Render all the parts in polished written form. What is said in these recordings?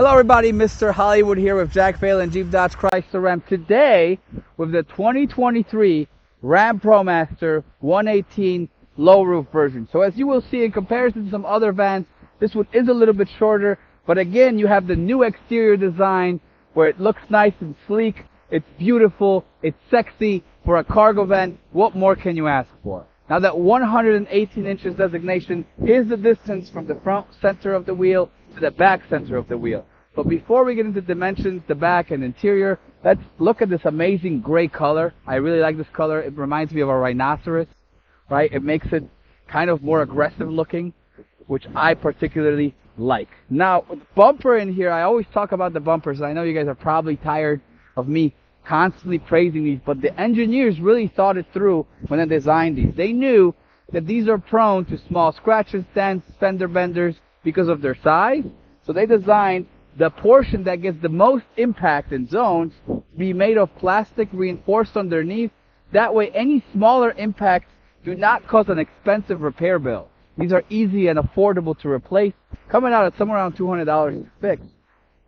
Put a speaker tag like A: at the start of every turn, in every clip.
A: Hello everybody, Mr. Hollywood here with Jack Phelan, Jeep Dodge Chrysler Ram. Today with the 2023 Ram ProMaster 118 low roof version. So as you will see, in comparison to some other vans, this one is a little bit shorter, but again you have the new exterior design where it looks nice and sleek, it's beautiful, it's sexy for a cargo van. What more can you ask for? Now that 118 inches designation is the distance from the front center of the wheel to the back center of the wheel. But before we get into dimensions, the back and interior, let's look at this amazing gray color. I really like this color. It reminds me of a rhinoceros, right? It makes it kind of more aggressive looking, which I particularly like. Now, with the bumper in here, I always talk about the bumpers. I know you guys are probably tired of me constantly praising these, but the engineers really thought it through when they designed these. They knew that these are prone to small scratches, dents, fender benders because of their size. So they designed the portion that gets the most impact in zones be made of plastic reinforced underneath. That way any smaller impacts do not cause an expensive repair bill. These are easy and affordable to replace, coming out at somewhere around $200 to fix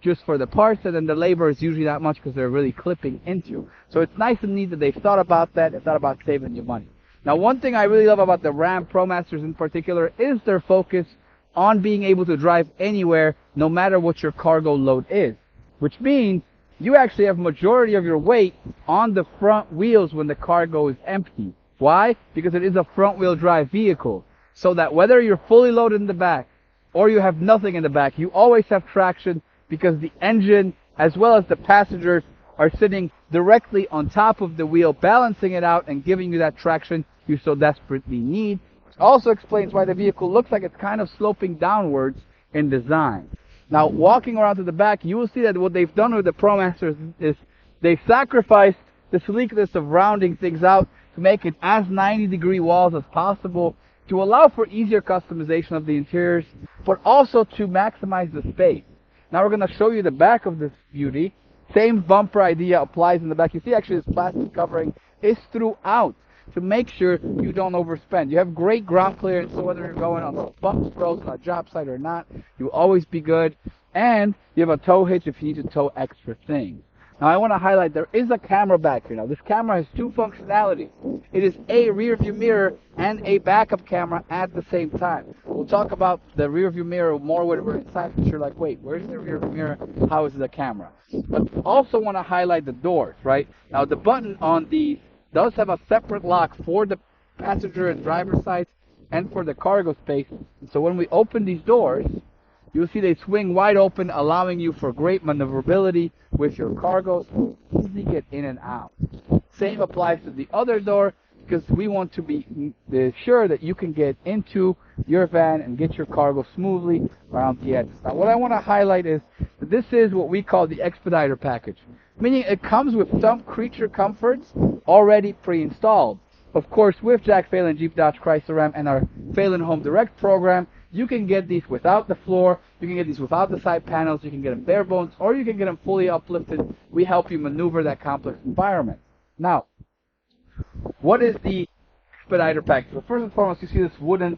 A: just for the parts, and then the labor is usually not much because they're really clipping into. So it's nice and neat that they've thought about that. They thought about saving you money. Now, one thing I really love about the Ram ProMasters in particular is their focus on being able to drive anywhere, no matter what your cargo load is, which means you actually have majority of your weight on the front wheels when the cargo is empty. Why? Because it is a front wheel drive vehicle, so that whether you're fully loaded in the back or you have nothing in the back, you always have traction because the engine as well as the passengers are sitting directly on top of the wheel, balancing it out and giving you that traction you so desperately need. Also explains why the vehicle looks like it's kind of sloping downwards in design. Now, walking around to the back, you will see that what they've done with the ProMasters is they've sacrificed the sleekness of rounding things out to make it as 90-degree walls as possible to allow for easier customization of the interiors, but also to maximize the space. Now we're going to show you the back of this beauty. Same bumper idea applies in the back. You see actually this plastic covering is throughout to make sure you don't overspend. You have great ground clearance, so whether you're going on the bump roads on a job site or not, you'll always be good. And you have a tow hitch if you need to tow extra things. Now I want to highlight there is a camera back here. Now this camera has two functionalities. It is a rear view mirror and a backup camera at the same time. We'll talk about the rear view mirror more when we're inside, because you're like, wait, where's the rear view mirror? How is the camera? But also want to highlight the doors, right? Now the button on these does have a separate lock for the passenger and driver side and for the cargo space. And so when we open these doors, you'll see they swing wide open, allowing you for great maneuverability with your cargo, so easy get in and out. Same applies to the other door, because we want to be sure that you can get into your van and get your cargo smoothly around the edges. Now what I want to highlight is that this is what we call the Expediter package, meaning it comes with some creature comforts already pre-installed. Of course, with Jack Phelan Jeep Dodge Chrysler Ram and our Phelan Home Direct program, you can get these without the floor, you can get these without the side panels, you can get them bare bones, or you can get them fully uplifted. We help you maneuver that complex environment. Now, what is the Expediter package? Well, first and foremost, you see this wooden,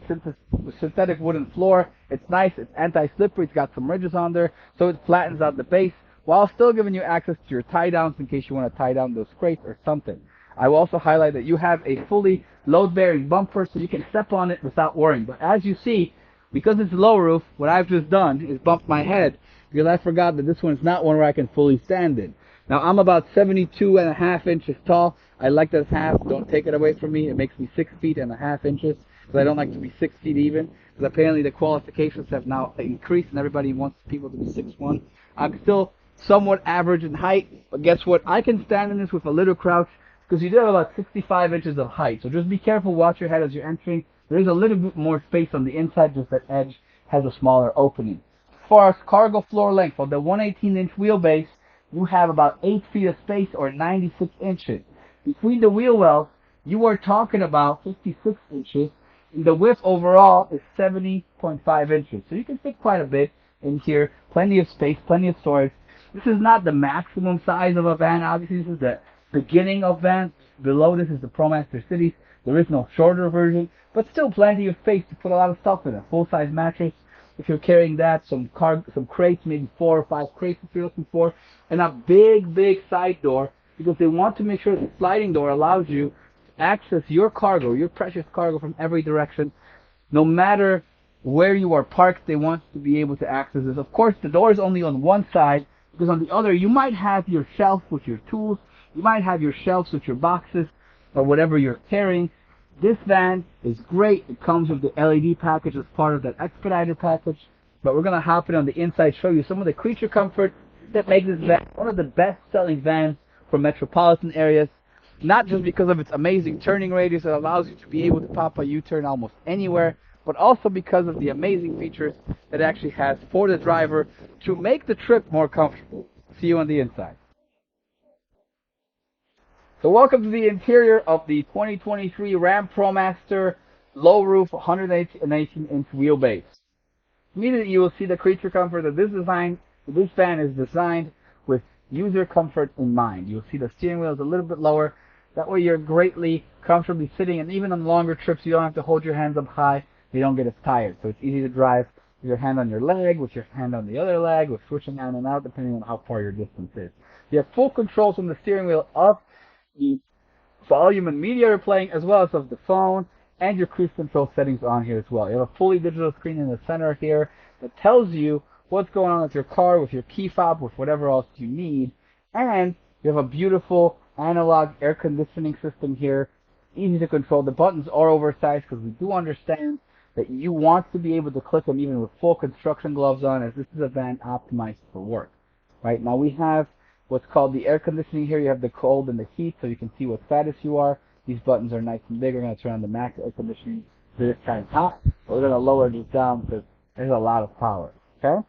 A: synthetic wooden floor. It's nice, it's anti-slippery, it's got some ridges on there, so it flattens out the base, while still giving you access to your tie-downs in case you want to tie down those crates or something. I will also highlight that you have a fully load-bearing bumper, so you can step on it without worrying. But as you see, because it's low roof, what I've just done is bumped my head, because I forgot that this one is not one where I can fully stand in. Now, I'm about 72.5 inches tall. I like that half. Don't take it away from me. It makes me 6.5 feet, because I don't like to be 6 feet even, because apparently the qualifications have now increased, and everybody wants people to be 6'1". I'm still somewhat average in height, but guess what? I can stand in this with a little crouch, because you do have about 65 inches of height. So just be careful, watch your head as you're entering. There is a little bit more space on the inside, just that edge has a smaller opening. As far as cargo floor length, on the 118-inch wheelbase, you have about 8 feet of space, or 96 inches. Between the wheel wells, you are talking about 56 inches, and the width overall is 70.5 inches. So you can fit quite a bit in here, plenty of space, plenty of storage. This is not the maximum size of a van, obviously this is the beginning of vans. Below this is the ProMaster Cities. There is no shorter version, but still plenty of space to put a lot of stuff in. A full-size mattress, if you're carrying that, some crates, maybe 4 or 5 crates if you're looking for, and a big side door, because they want to make sure the sliding door allows you to access your cargo, your precious cargo, from every direction. No matter where you are parked, they want to be able to access this. Of course, the door is only on one side, because on the other you might have your shelf with your tools, you might have your shelves with your boxes, or whatever you're carrying. This van is great. It comes with the LED package as part of that Expediter package. But we're going to hop in on the inside, show you some of the creature comfort that makes this van one of the best-selling vans for metropolitan areas. Not just because of its amazing turning radius that allows you to be able to pop a U-turn almost anywhere, but also because of the amazing features that it actually has for the driver to make the trip more comfortable. See you on the inside. So welcome to the interior of the 2023 RAM ProMaster low roof 118-inch wheelbase. Immediately you will see the creature comfort that this van is designed with user comfort in mind. You'll see the steering wheel is a little bit lower. That way you're greatly comfortably sitting, and even on longer trips you don't have to hold your hands up high. You don't get as tired. So it's easy to drive with your hand on your leg, with your hand on the other leg, with switching on and out depending on how far your distance is. You have full controls from the steering wheel of the volume and media you're playing, as well as of the phone, and your cruise control settings on here as well. You have a fully digital screen in the center here that tells you what's going on with your car, with your key fob, with whatever else you need. And you have a beautiful analog air conditioning system here, easy to control. The buttons are oversized because we do understand that you want to be able to click them even with full construction gloves on, as this is a van optimized for work. Right now we have what's called the air conditioning here. You have the cold and the heat, so you can see what status you are. These buttons are nice and big. We're going to turn on the max air conditioning so it's kind of hot. We're going to lower this down because there's a lot of power. Okay?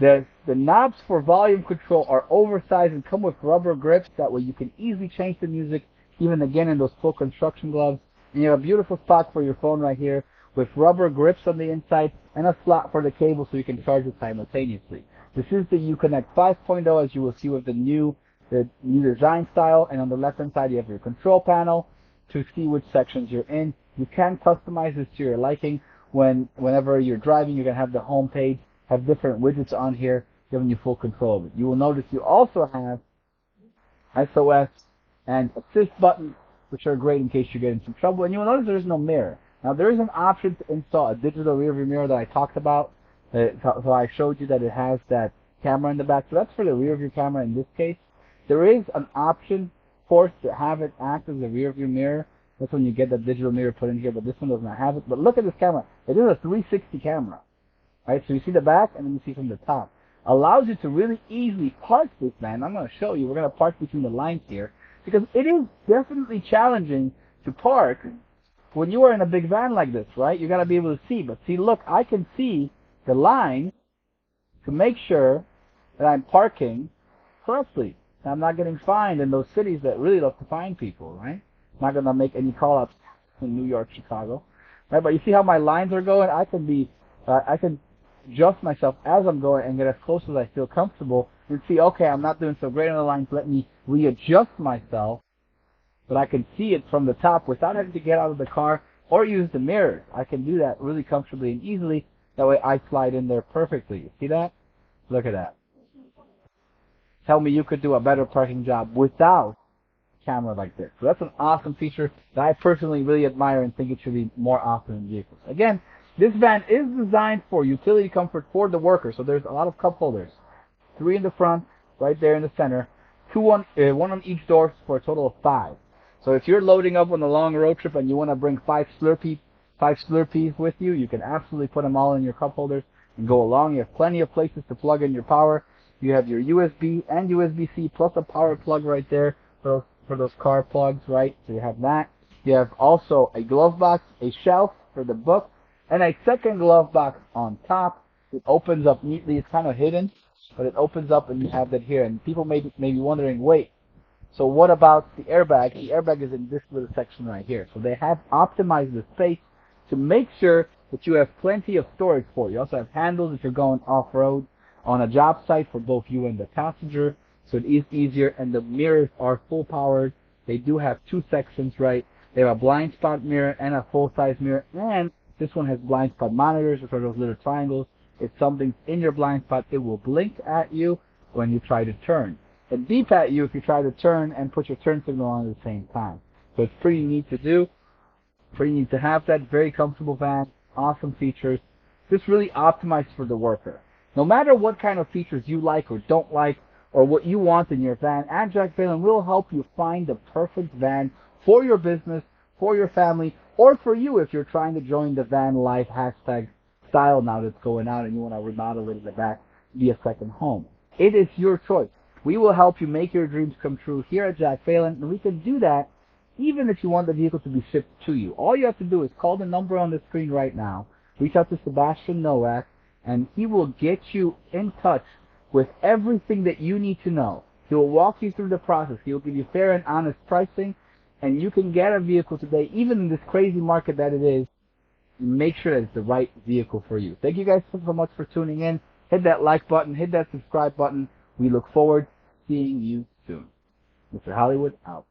A: The knobs for volume control are oversized and come with rubber grips. That way you can easily change the music, even again in those full construction gloves. And you have a beautiful spot for your phone right here with rubber grips on the inside and a slot for the cable so you can charge it simultaneously. This is the Uconnect 5.0, as you will see with the new design style. And on the left hand side you have your control panel to see which sections you're in. You can customize this to your liking. Whenever you're driving, you're going to have the home page have different widgets on here giving you full control of it. You will notice you also have SOS and assist buttons, which are great in case you get in some trouble. And you will notice there is no mirror. Now there is an option to install a digital rear view mirror that I talked about. So I showed you that it has that camera in the back. So that's for the rear view camera in this case. There is an option, of course, to have it act as a rear view mirror. That's when you get the digital mirror put in here, but this one does not have it. But look at this camera. It is a 360 camera. Right, so you see the back and then you see from the top. Allows you to really easily park this van. I'm going to show you. We're going to park between the lines here because it is definitely challenging to park when you are in a big van like this, right? You got to be able to see. But see, look, I can see the line to make sure that I'm parking correctly. I'm not getting fined in those cities that really love to fine people, right? I'm not going to make any call-ups in New York, Chicago, right? But you see how my lines are going? I can adjust myself as I'm going and get as close as I feel comfortable and see, okay, I'm not doing so great on the lines. Let me readjust myself, but I can see it from the top without having to get out of the car or use the mirrors. I can do that really comfortably and easily. That way I slide in there perfectly. You see that? Look at that. Tell me you could do a better parking job without a camera like this. So that's an awesome feature that I personally really admire and think it should be more often in vehicles. Again, this van is designed for utility comfort for the worker. So there's a lot of cup holders. 3 in the front, right there in the center. 1 on each door for a total of 5. So if you're loading up on a long road trip and you want to bring 5 Slurpees with you, you can absolutely put them all in your cup holders and go along. You have plenty of places to plug in your power. You have your USB and USB-C plus a power plug right there for those car plugs, right? So you have that. You have also a glove box, a shelf for the book, and a second glove box on top. It opens up neatly. It's kind of hidden, but it opens up and you have that here. And people may be wondering, wait, so what about the airbag? The airbag is in this little section right here. So they have optimized the space to make sure that you have plenty of storage for you. You also have handles if you're going off-road on a job site for both you and the passenger. So it is easier, and the mirrors are full powered. They do have 2 sections, right? They have a blind spot mirror and a full-size mirror, and this one has blind spot monitors, which are those little triangles If something's in your blind spot, it will blink at you when you try to turn, and beep at you if you try to turn and put your turn signal on at the same time. So it's pretty neat to do, pretty neat to have that. Very comfortable van, awesome features, just really optimized for the worker. No matter what kind of features you like or don't like, or what you want in your van, at Jack Phelan will help you find the perfect van for your business, for your family, or for you if you're trying to join the van life hashtag style now that's going out and you want to remodel it in the back to be a second home. It is your choice. We will help you make your dreams come true here at Jack Phelan, and we can do that even if you want the vehicle to be shipped to you. All you have to do is call the number on the screen right now, reach out to Sebastian Nowak, and he will get you in touch with everything that you need to know. He will walk you through the process. He will give you fair and honest pricing, and you can get a vehicle today, even in this crazy market that it is. Make sure that it's the right vehicle for you. Thank you guys so much for tuning in. Hit that like button, hit that subscribe button. We look forward to seeing you soon. Mr. Hollywood out.